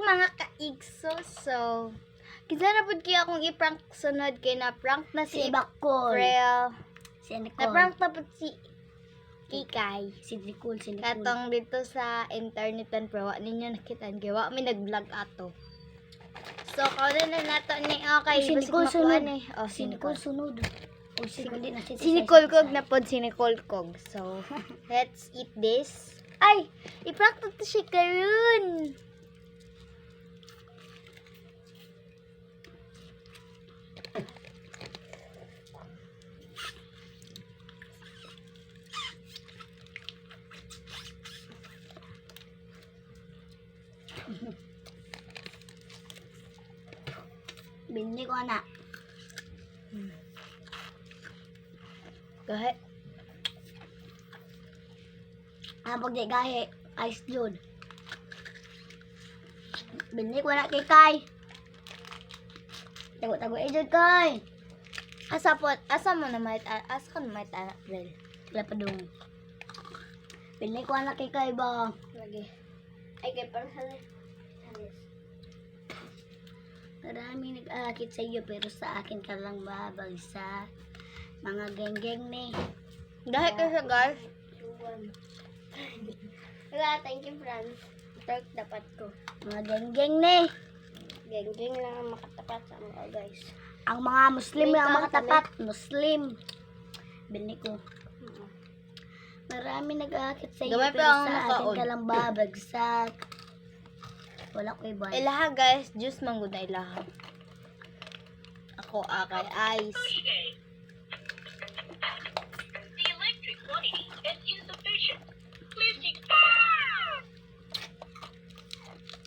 mga kaigso. So, kinsa na pud kaya akong i-prank sunod kay na prank na si April. Si Nicole. Na prank na pud si Kikay. Si Nicole. Katong dito sa internetan pero wa ninyo nakitaan kay wa mi nag-vlog ato. So, kauno na nato ni okay, Si basig Nicole sunod. makuha ni. Oh, Si Nicole sunod. O si kundi na Si Nicole Kog na pod si Nicole Kog. So, let's eat this. Ay, i-prank na to siya karon. Bindi ko na. Gahe. Pag di gahe, ice jud. Bindi ko na kay Kai. Tago-tago jud Kai. Asa mo na may asa ka na may anak April. Wala pa dong. Bindi ko na kay Kai ba. Lagi. Ay kay parang halis. Marami nag-aakit sa iyo pero sa akin ka lang babagsak. Mga geng-geng ni. Dahil ka siya guys. Wala, thank you friends. Ito dapat ko. Mga geng-geng ni. Geng-geng lang ang makatapat sa mga guys. Ang mga Muslim May ang count makatapat. Muslim. Bindi ko. Marami nag-aakit sa iyo Gamay pa pero ang sa akin nakaon. ka lang babagsak. Wala ko iba. Ilaha guys, juice manggod na ilaha. Ako akay ice. The electric quantity is insufficient. Please take.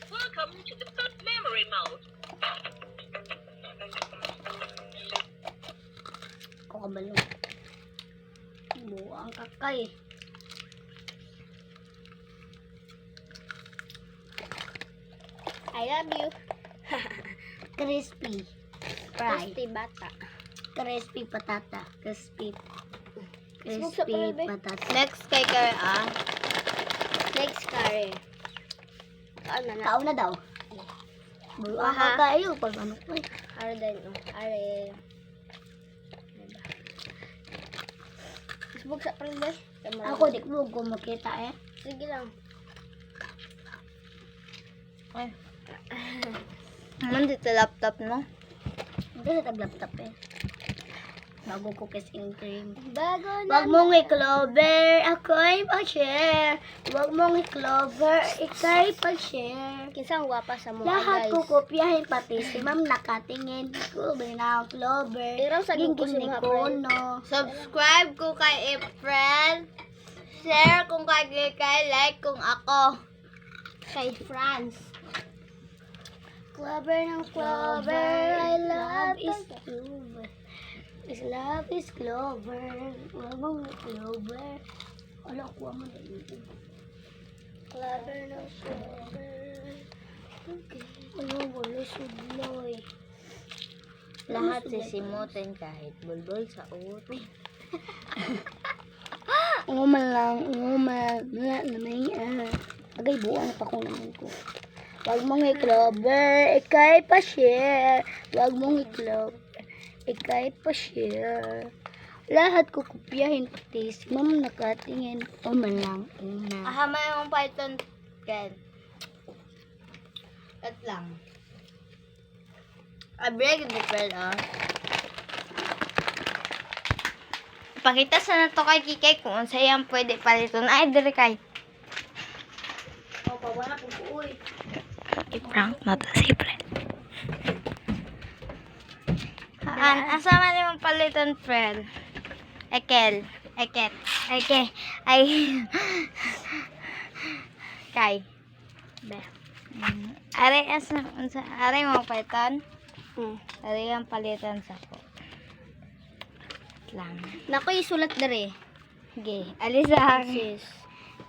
Welcome to the food memory mode. Ako kabalo. Buang kakay. I love you. Crispy. Fry. Crispy bata. Crispy patata. Crispy. Smoke sa Crispy palbe. patata. Next kay Kare Next Kare. Ano na? Tao na daw. Buang Aha. kayo. Pag ano ko eh. Are din. Are. Smoke sa palbe. Ako di ko makita eh. Sige lang. Ay. Naman dito laptop mo. Hindi na tag-laptop eh. Bago cookies and cream. Bago Wag mong i-clover, ako'y pa-share. Wag mong i-clover, ika'y pa-share. Kisang gwapa sa mga Lahat guys. ko kopyahin, pati si ma'am nakatingin. Clover na ang clover. Iraw sa Gingging gusto ni mga Kono. Subscribe ko kay April. Share kung kay like kung ako. Kay France. Clover ng clover. I love is is clover. Is love is clover. Wag mong i-clover. Wala ko mo na yun. clover ng clover. Okay. Ano, wala sudloy. Lahat sisimutin kahit bulbul sa uot. Uman lang, uman. Wala naman yan. Agay, buwan pa ko naman ko. Wag mong i-clover, ika'y pa-share. Wag mong i-clover, ika'y pa-share. Lahat ko kopyahin, pati si ma'am nakatingin. Uman lang, uman. Ahama yung Python Ken. At lang. Break the bread Pakita sa na to kay Kikay kung unsay ang pwede paliton. Ay, dire kay. O, pawala po po, uy. I-prank na to si Fred. Asa man yung paliton, Fred? Eket. Ay. Kay. Be. Are mo paliton? Are yung paliton sa ko. Lang. Naku, isulat dere. Sige, alis sa akin.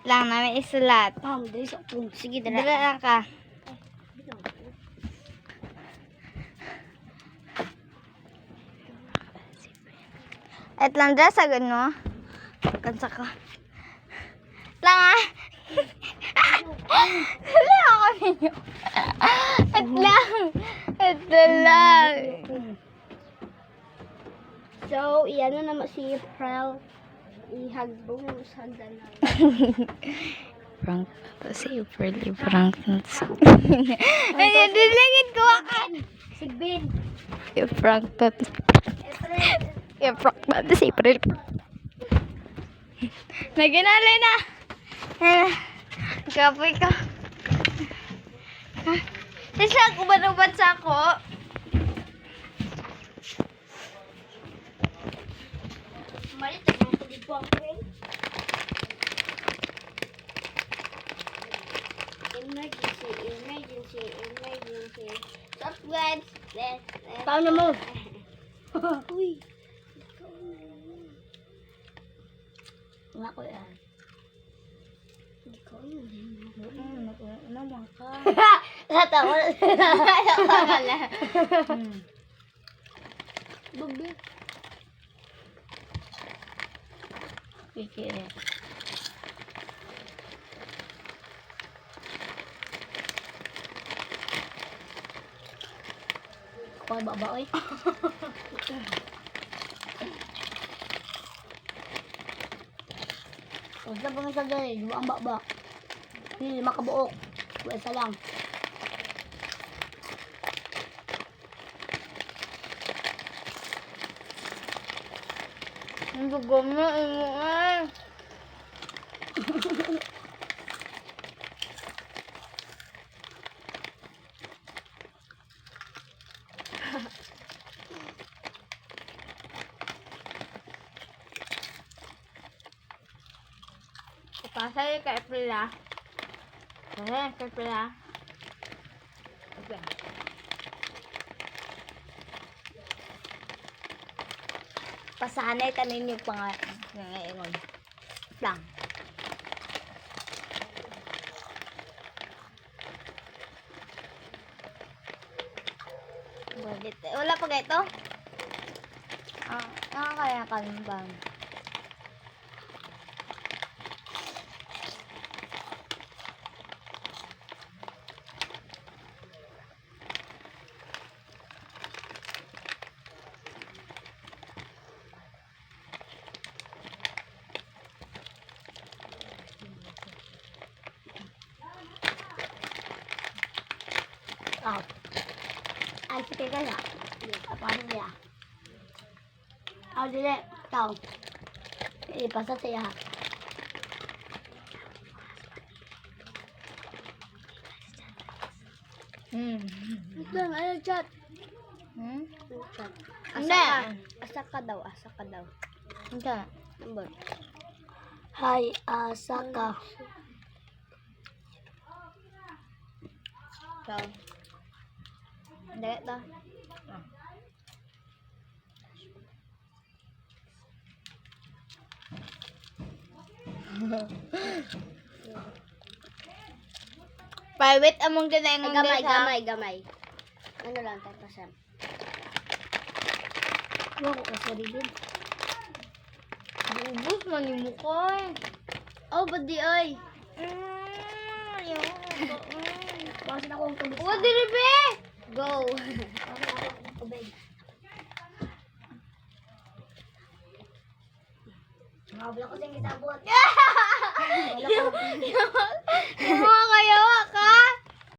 Lang namin isulat. Dali sa pung. Sige, Dala lang ka. At lang dyan sa gano. Kansa ka. Lang ah. Dali ako ninyo. Paano naman si Prel? Ihagbong sa dalang. Prank to si April. Prank to si... Ay, dilingin ko ako. Si Ben. I-prank to si... I-prank to si April. Naginali na. Kapoy ka. Isa ako ba sa ako? Malit ako ko dito ang Prel. Emergency. Stop guys. Paano mo? Uy. Nga ko yan. Ikaw yun. Naman ka. Natawa. Wala. Babi. Kikiri. Kuha baba oy. Huwag na bang sagay. Dua ang baba. Hindi makabuok. Dua isa lang. Ang gagawin mo, imuan. Pasay kay April ah. Kay April ah. Okay. Pasanay ka ninyo pangayon. Lang. Wala pa gaito? Kaya kalimbang. Oh. Ay, sige kaya. Paano niya? Dili. Tao. Ipasa siya. Ito ano chat? Chat. Hindi. Asa ka daw. Hindi. Number. Hi, Asaka. So. Hindi ito. Private among dinengong Gamay. Ano lang, 10%. Huwag ko kasi rin. Ubus man yung mukha. Oh, badi ay. Ayaw. Bawasan ako ang tubig. Uwa, diri be! Go. Bawasan ako ang tubig. Mabla ko siyang kitabot. Wala ko. Yung mga kayawa ka!